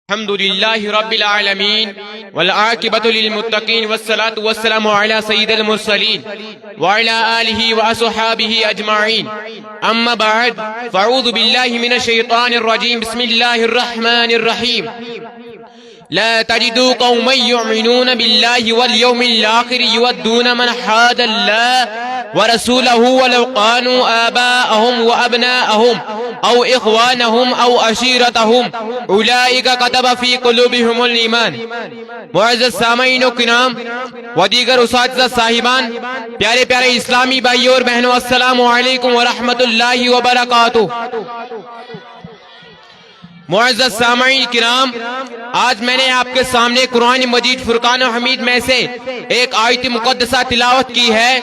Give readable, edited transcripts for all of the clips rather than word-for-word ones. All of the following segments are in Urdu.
الحمد لله رب العالمين والعاقبة للمتقين والصلاة والسلام على سيد المرسلين وعلى آله وأصحابه أجمعين أما بعد فأعوذ بالله من الشيطان الرجيم بسم الله الرحمن الرحيم لا تجدوا قوما يؤمنون بالله واليوم الآخر يودون من حاد الله ورسوله ولو كانوا آباءهم وأبناءهم أو إخوانهم أو عشيرتهم أولئك كتب في قلوبهم الإيمان. معزز سامعین و کرام و دیگر اساتذہ صاحبان، پیارے پیارے اسلامی بھائیوں اور بہنوں، السلام علیکم ورحمۃ اللہ وبرکاتہ. معزز سامعین کرام، آج میں نے آپ کے سامنے قرآن مجید فرقان و حمید میں سے ایک آیت مقدسہ تلاوت کی ہے.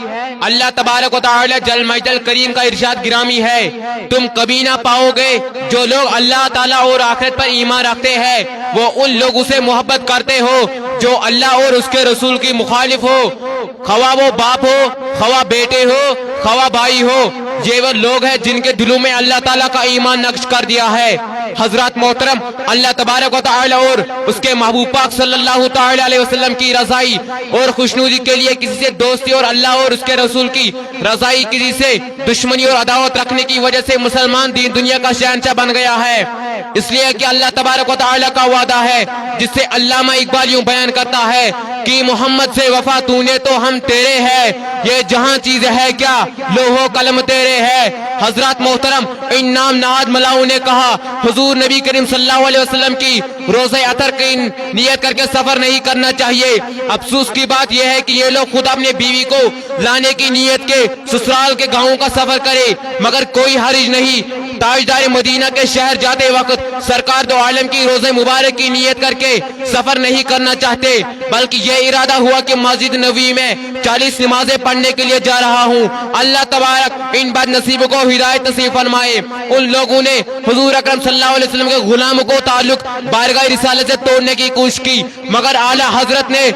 اللہ تبارک و تعالی جل مجد الکریم کا ارشاد گرامی ہے، تم کبھی نہ پاؤ گے جو لوگ اللہ تعالیٰ اور آخرت پر ایمان رکھتے ہیں وہ ان لوگوں سے محبت کرتے ہو جو اللہ اور اس کے رسول کی مخالف ہو، خواہ وہ باپ ہو، خواہ بیٹے ہو، خواہ بھائی ہو. یہ وہ لوگ ہیں جن کے دلوں میں اللہ تعالیٰ کا ایمان نقش کر دیا ہے. حضرات محترم، اللہ تبارک و تعالی اور اس کے محبوب پاک صلی اللہ تعالی علیہ وسلم کی رضائی اور خوشنودی کے لیے کسی سے دوستی اور اللہ اور اس کے رسول کی رضائی کسی سے دشمنی اور عداوت رکھنے کی وجہ سے مسلمان دین دنیا کا شہنشاہ بن گیا ہے. اس لیے کہ اللہ تبارک و تعالی کا وعدہ ہے جس سے علامہ اقبال یوں بیان کرتا ہے کہ محمد سے وفا تو نے تو ہم تیرے ہیں، یہ جہاں چیز ہے کیا لوح و قلم تیرے ہے. حضرات محترم، ان نام نہاد ملاؤں نے کہا حضور نبی کریم صلی اللہ علیہ وسلم کی روزہ اطہر کی نیت کر کے سفر نہیں کرنا چاہیے. افسوس کی بات یہ ہے کہ یہ لوگ خود اپنے بیوی کو لانے کی نیت کے سسرال کے گاؤں کا سفر کرے، مگر کوئی حرج نہیں. تاجدار مدینہ کے شہر جاتے وقت سرکار دو عالم کی روزہ مبارک کی نیت کر کے سفر نہیں کرنا چاہتے، بلکہ یہ ارادہ ہوا کہ مسجد نبوی میں 40 نمازیں پڑھنے کے لیے جا رہا ہوں. اللہ تبارک ان بد نصیبوں کو ہدایت نصیب فرمائے. ان لوگوں نے حضور اکرم صلی اللہ علیہ وسلم کے غلاموں کو تعلق بارگاہ رسالت سے توڑنے کی کوشش کی، مگر اعلیٰ حضرت نے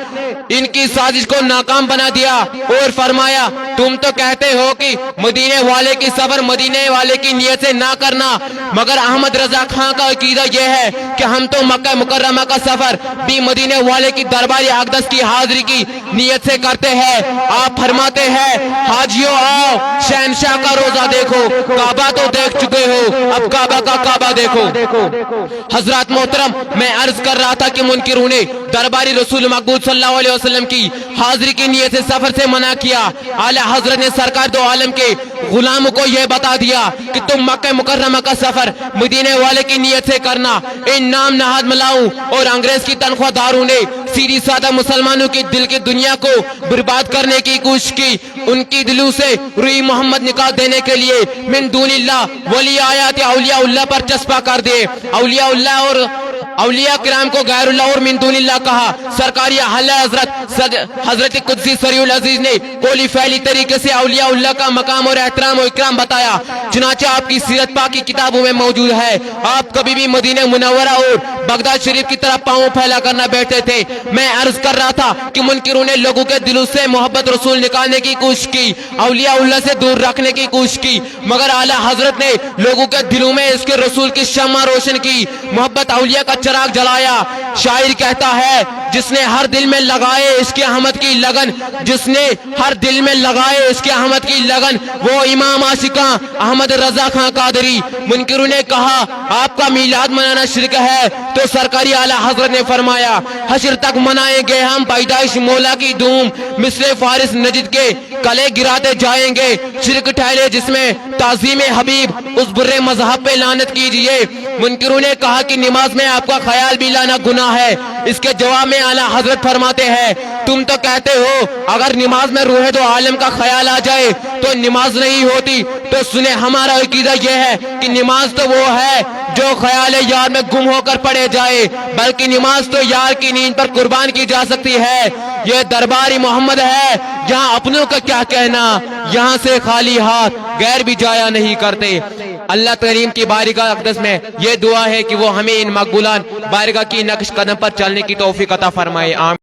ان کی سازش کو ناکام بنا دیا اور فرمایا تم تو کہتے ہو کہ مدینے والے کی سفر مدینے والے کی نیت سے نہ کرنا، مگر احمد رضا خان کا عقیدہ یہ ہے کہ ہم تو مکہ مکرمہ کا سفر بھی مدینے والے کی دربار اقدس کی حاضری کی نیت سے کرتے ہیں. آپ فرماتے ہیں حاجیوں آؤ شہنشاہ کا روزہ دیکھو، کعبہ تو دیکھ چکے ہو، اب کعبہ کا کعبہ دیکھو. حضرات محترم، میں عرض کر رہا تھا کہ منکروں نے درباری رسول مقبول صلی اللہ علیہ وسلم کی حاضری کی نیت سے سفر سے منع کیا. اعلی حضرت نے سرکار دو عالم کے غلاموں کو یہ بتا دیا کہ تم مکہ مکرمہ کا سفر مدینے والے کی نیت سے کرنا. ان نام نہاد ملاؤں اور انگریز کی تنخواہ داروں نے سیدھی سادہ مسلمانوں کی دل کی دنیا کو برباد کرنے کی کوشش کی. ان کی دلوں سے روئی محمد نکال دینے کے لیے من دون اللہ ولی آیات اولیاء اللہ پر چسپا کر دے. اولیاء اللہ اور اولیاء کرام کو غیر اللہ اور من دون اللہ کہا. سرکاری اعلی حضرت قدسی سریع العزیز نے کولی فعلی طریقے سے اولیاء اللہ کا مقام اور احترام و اکرام بتایا، چنانچہ آپ کی سیرت پاک کی کتابوں میں موجود ہے. آپ کبھی بھی مدینہ منورہ اور بغداد شریف کی طرف پاؤں پھیلا کرنا بیٹھتے تھے. میں عرض کر رہا تھا کہ منکروں نے لوگوں کے دلوں سے محبت رسول نکالنے کی کوشش کی، اولیاء اللہ سے دور رکھنے کی کوشش کی، مگر اعلی حضرت نے لوگوں کے دلوں میں اس کے رسول کی شمع روشن کی، محبت اولیاء کا چراغ جلایا. شاعر کہتا ہے جس نے ہر دل میں لگائے اس کے احمد کی لگن، جس نے ہر دل میں لگائے اس کے احمد کی لگن، وہ امام عاشقاں احمد رضا خان قادری. منکروں نے کہا آپ کا میلاد منانا شرک ہے، تو سرکاری اعلی حضرت نے فرمایا حشر تک منائیں گے ہم پیدائش مولا کی دھوم، مثل فارس نجد کے کلے گراتے جائیں گے. شرک ٹھہرے جس میں تعظیم حبیب اس برے مذہب پہ لعنت کیجئے. منکروں نے کہا کہ نماز میں آپ کا خیال بھی لانا گناہ ہے. اس کے جواب میں اعلی حضرت فرماتے ہیں تم تو کہتے ہو اگر نماز میں روح دو عالم کا خیال آ جائے تو نماز نہیں ہوتی. تو سنیں ہمارا عقیدہ یہ ہے کہ نماز تو وہ ہے جو خیال یار میں گم ہو کر پڑے جائے، بلکہ نماز تو یار کی نیند پر قربان کی جا سکتی ہے. یہ درباری محمد ہے، یہاں اپنوں کا کیا کہنا، یہاں سے خالی ہاتھ غیر بھی جایا نہیں کرتے. اللہ کریم کی بارگاہ اقدس میں یہ دعا ہے کہ وہ ہمیں ان مقبولان بارگاہ کی نقش قدم پر چلنے کی توفیق عطا فرمائے. آمین.